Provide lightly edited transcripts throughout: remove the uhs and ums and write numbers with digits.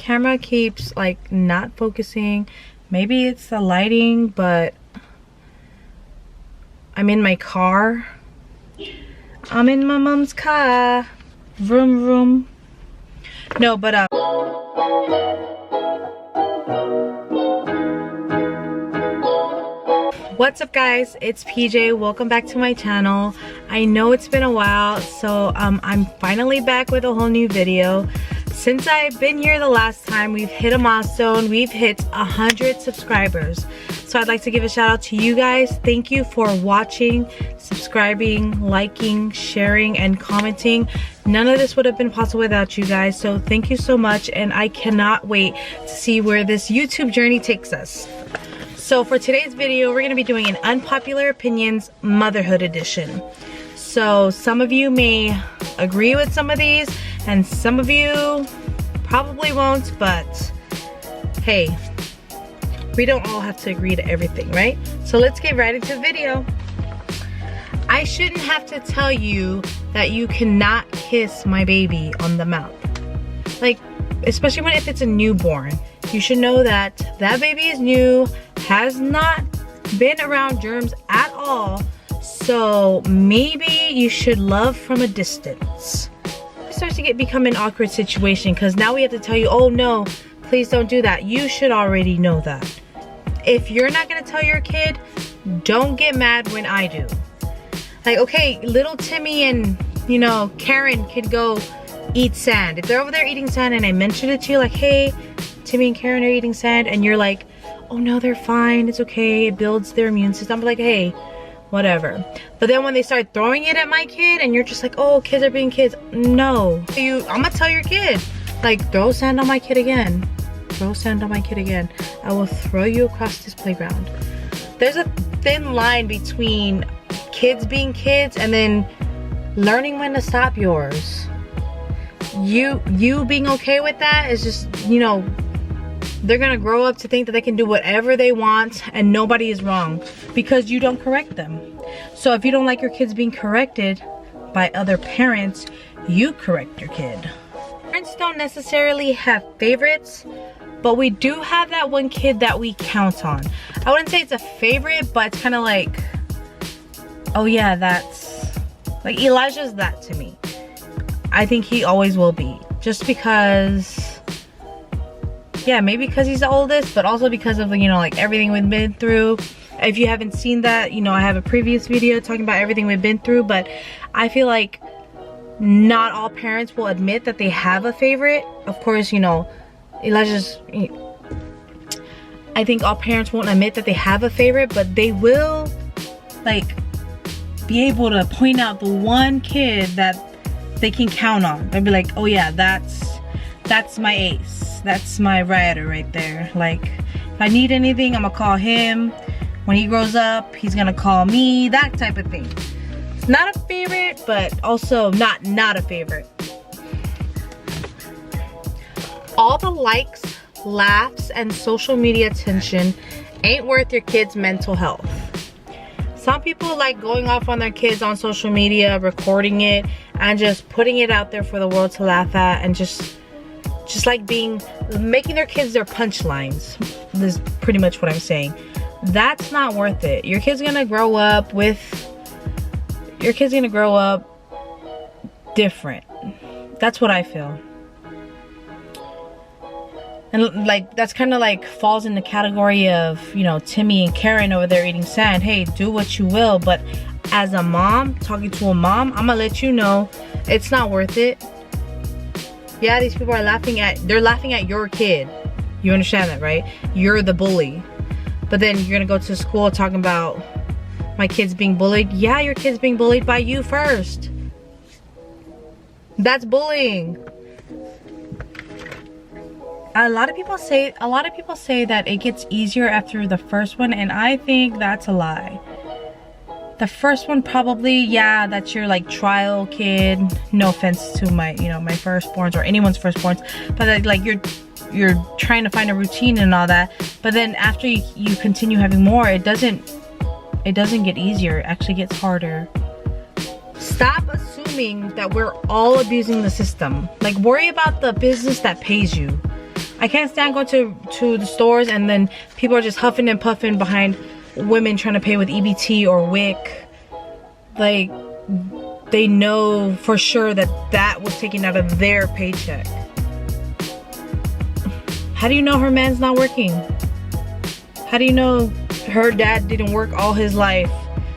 Camera keeps like not focusing. Maybe it's the lighting, but I'm in my car. I'm in my mom's car. Vroom vroom. No, but what's up guys, it's PJ. Welcome back to my channel. I know it's been a while, so I'm finally back with a whole new video. Since I've been here the last time, we've hit a milestone. We've hit 100 subscribers. So I'd like to give a shout out to you guys. Thank you for watching, subscribing, liking, sharing, and commenting. None of this would have been possible without you guys. So thank you so much, and I cannot wait to see where this YouTube journey takes us. So for today's video, we're gonna be doing an Unpopular Opinions Motherhood edition. So some of you may agree with some of these, and some of you probably won't, but hey, we don't all have to agree to everything, right? So let's get right into the video. I shouldn't have to tell you that you cannot kiss my baby on the mouth. Like, especially if it's a newborn. You should know that that baby is new, has not been around germs at all, so maybe you should love from a distance. It starts to become an awkward situation because now we have to tell you, oh no, please don't do that. You should already know that. If you're not gonna tell your kid, don't get mad when I do. Like, okay, little Timmy and, you know, Karen can go eat sand. If they're over there eating sand and I mention it to you, like, hey, Timmy and Karen are eating sand, and you're like, oh no, they're fine, it's okay, it builds their immune system. I'm like, hey, whatever. But then when they start throwing it at my kid and you're just like, oh, kids are being kids. No, I'm gonna tell your kid, like, throw sand on my kid again. Throw sand on my kid again. I will throw you across this playground. There's a thin line between kids being kids and then learning when to stop yours. You being okay with that is just, you know, they're gonna grow up to think that they can do whatever they want and nobody is wrong because you don't correct them. So if you don't like your kids being corrected by other parents, you correct your kid. Parents don't necessarily have favorites, but we do have that one kid that we count on. I wouldn't say it's a favorite, but it's kind of like, oh yeah, that's, like, Elijah's that to me. I think he always will be, just because, yeah, maybe because he's the oldest, but also because of, you know, like, everything we've been through. If you haven't seen that, you know, I have a previous video talking about everything we've been through, but I feel like not all parents will admit that they have a favorite. Of course, you know, Elijah's, I think all parents won't admit that they have a favorite, but they will, like, be able to point out the one kid that they can count on. They'll be like, oh yeah, that's my ace. That's my rider right there. Like, if I need anything, I'm gonna call him. When he grows up, he's gonna call me, that type of thing. It's not a favorite, but also not a favorite. All the likes, laughs, and social media attention ain't worth your kid's mental health. Some people like going off on their kids on social media, recording it, and just putting it out there for the world to laugh at, and just like making their kids their punchlines. This is pretty much what I'm saying. That's not worth it. Your kid's gonna grow up different. That's what I feel. And like, that's kind of like falls in the category of, you know, Timmy and Karen over there eating sand. Hey, do what you will, but as a mom, talking to a mom, I'm gonna let you know it's not worth it. Yeah, these people are laughing at your kid. You understand that, right? You're the bully. But then you're gonna go to school talking about my kid's being bullied. Yeah, your kid's being bullied by you first. That's bullying. A lot of people say that it gets easier after the first one, and I think that's a lie. The first one probably, yeah, that's your like trial kid. No offense to my, you know, my firstborns or anyone's firstborns, but like you're trying to find a routine and all that. But then after you continue having more, it doesn't get easier. It actually gets harder. Stop assuming that we're all abusing the system. Like, worry about the business that pays you. I can't stand going to the stores and then people are just huffing and puffing behind women trying to pay with EBT or WIC. Like, they know for sure that that was taken out of their paycheck. How do you know her man's not working? How do you know her dad didn't work all his life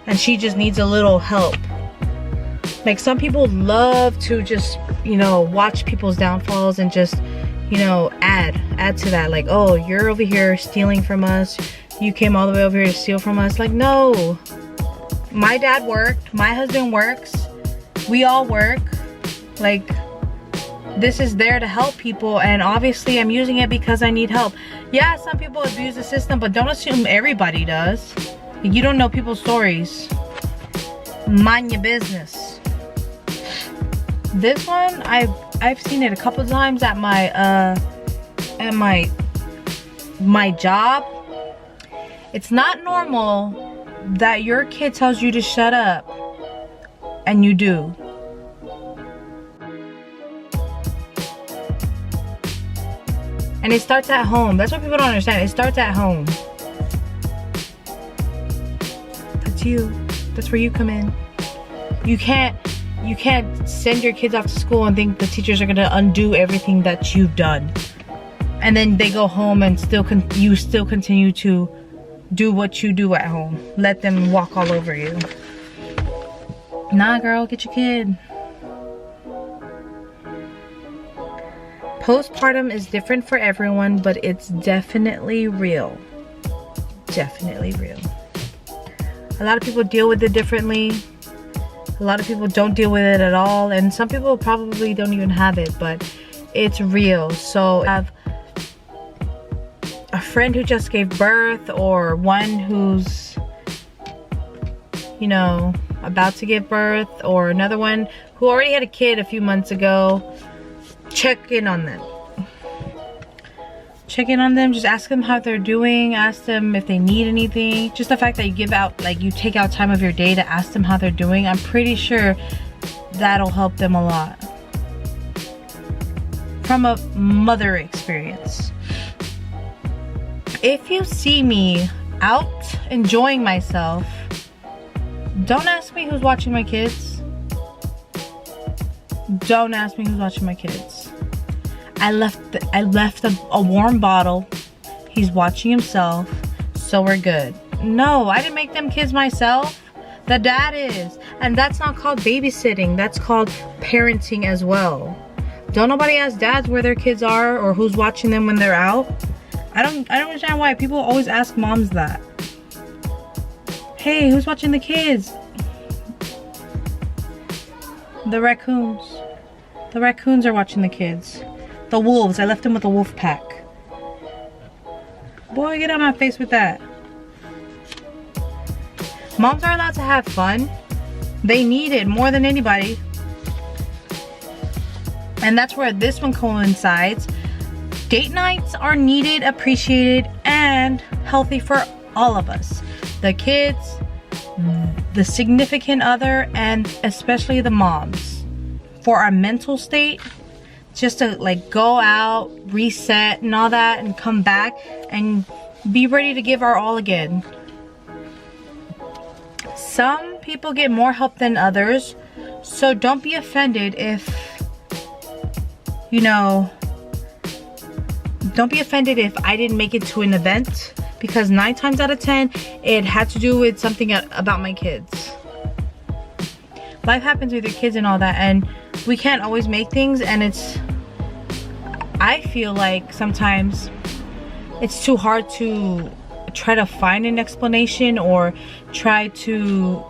and she just needs a little help? Like, some people love to just, you know, watch people's downfalls and just, you know, add to that. Like, oh, you're over here stealing from us. You came all the way over here to steal from us. Like, no. My dad worked. My husband works. We all work. Like, this is there to help people, and obviously I'm using it because I need help. Yeah, some people abuse the system, but don't assume everybody does. You don't know people's stories. Mind your business. This one, I've seen it a couple times at my job. It's not normal that your kid tells you to shut up and you do. And it starts at home. That's what people don't understand. It starts at home. That's you. That's where you come in. You can't send your kids off to school and think the teachers are gonna undo everything that you've done. And then they go home and you still continue to do what you do at home. Let them walk all over you. Nah, girl, get your kid. Postpartum is different for everyone, but it's definitely real. Definitely real. A lot of people deal with it differently. A lot of people don't deal with it at all. And some people probably don't even have it, but it's real. So I have a friend who just gave birth, or one who's, you know, about to give birth, or another one who already had a kid a few months ago. Check in on them. Check in on them. Just ask them how they're doing. Ask them if they need anything. Just the fact that you give out, like, you take out time of your day to ask them how they're doing, I'm pretty sure that'll help them a lot. From a mother experience. If you see me out enjoying myself, don't ask me who's watching my kids. Don't ask me who's watching my kids. I left a warm bottle. He's watching himself, so we're good. No, I didn't make them kids myself. The dad is. And that's not called babysitting. That's called parenting as well. Don't nobody ask dads where their kids are or who's watching them when they're out. I don't understand why people always ask moms that. Hey, who's watching the kids? The raccoons. The raccoons are watching the kids. The wolves. I left them with a wolf pack. Boy, get out my face with that. Moms are allowed to have fun. They need it more than anybody. And that's where this one coincides. Date nights are needed, appreciated, and healthy for all of us. The kids, the significant other, and especially the moms. For our mental state, just to like go out, reset and all that, and come back and be ready to give our all again. Some people get more help than others, so don't be offended if, you know, don't be offended if I didn't make it to an event, because 9 times out of 10 it had to do with something about my kids. Life happens with your kids and all that, and we can't always make things, and I feel like sometimes it's too hard to try to find an explanation or try to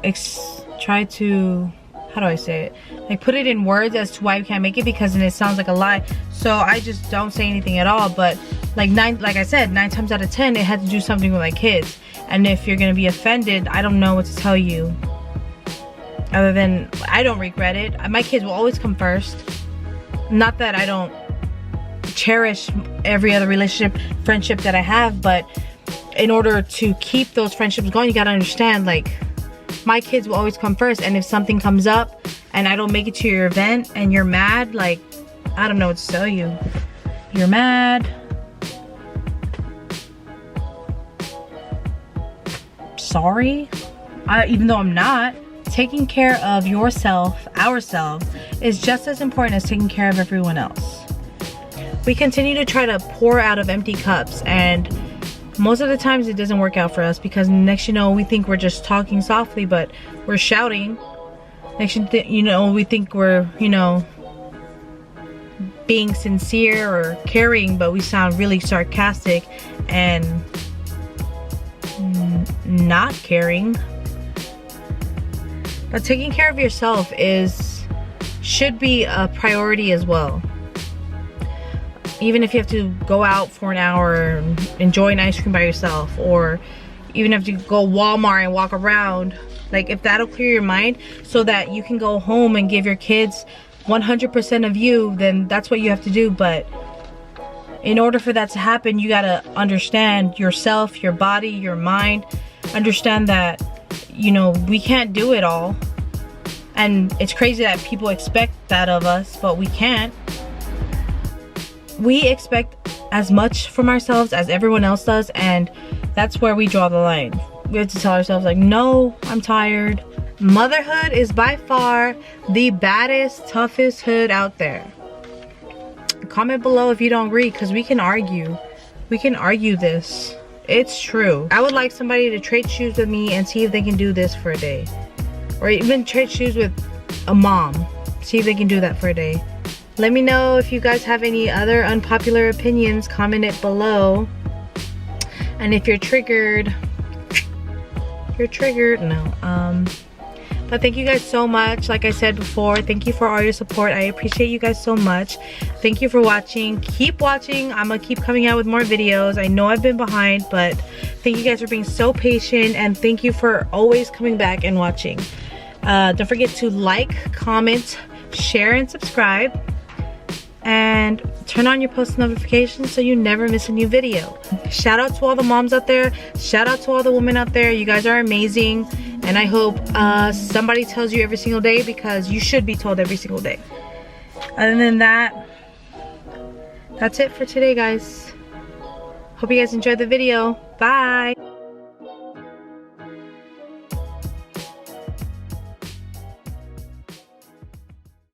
how do I say it, like put it in words as to why we can't make it, because then it sounds like a lie. So I just don't say anything at all. But like I said, 9 times out of 10 it had to do something with my kids. And if you're gonna be offended, I don't know what to tell you other than I don't regret it. My kids will always come first. Not that I don't cherish every other relationship, friendship that I have, but in order to keep those friendships going, you gotta understand, like, my kids will always come first. And if something comes up and I don't make it to your event and you're mad, like, I don't know what to tell you. You're mad, sorry, even though I'm not. Taking care of yourself, ourselves, is just as important as taking care of everyone else. We continue to try to pour out of empty cups, and most of the times it doesn't work out for us, because next you know, we think we're just talking softly, but we're shouting. Next you know, we think we're, you know, being sincere or caring, but we sound really sarcastic and not caring. But taking care of yourself should be a priority as well. Even if you have to go out for an hour and enjoy an ice cream by yourself, or even if you go Walmart and walk around, like, if that'll clear your mind so that you can go home and give your kids 100% of you, then that's what you have to do. But in order for that to happen, you gotta understand yourself, your body, your mind. Understand that, you know, we can't do it all. And it's crazy that people expect that of us, but we can't. We expect as much from ourselves as everyone else does, and that's where we draw the line. We have to tell ourselves, like, no, I'm tired. Motherhood is by far the baddest, toughest hood out there. Comment below if you don't agree, because we can argue. We can argue this. It's true. I would like somebody to trade shoes with me and see if they can do this for a day. Or even trade shoes with a mom. See if they can do that for a day. Let me know if you guys have any other unpopular opinions. Comment it below. And if you're triggered, no. But thank you guys so much. Like I said before, thank you for all your support. I appreciate you guys so much. Thank you for watching. Keep watching. I'm gonna keep coming out with more videos. I know I've been behind, but thank you guys for being so patient, and thank you for always coming back and watching. Don't forget to like, comment, share, and subscribe. And turn on your post notifications so you never miss a new video. Shout out to all the moms out there. Shout out to all the women out there. You guys are amazing. And I hope somebody tells you every single day, because you should be told every single day. Other than that, that's it for today, guys. Hope you guys enjoyed the video. Bye.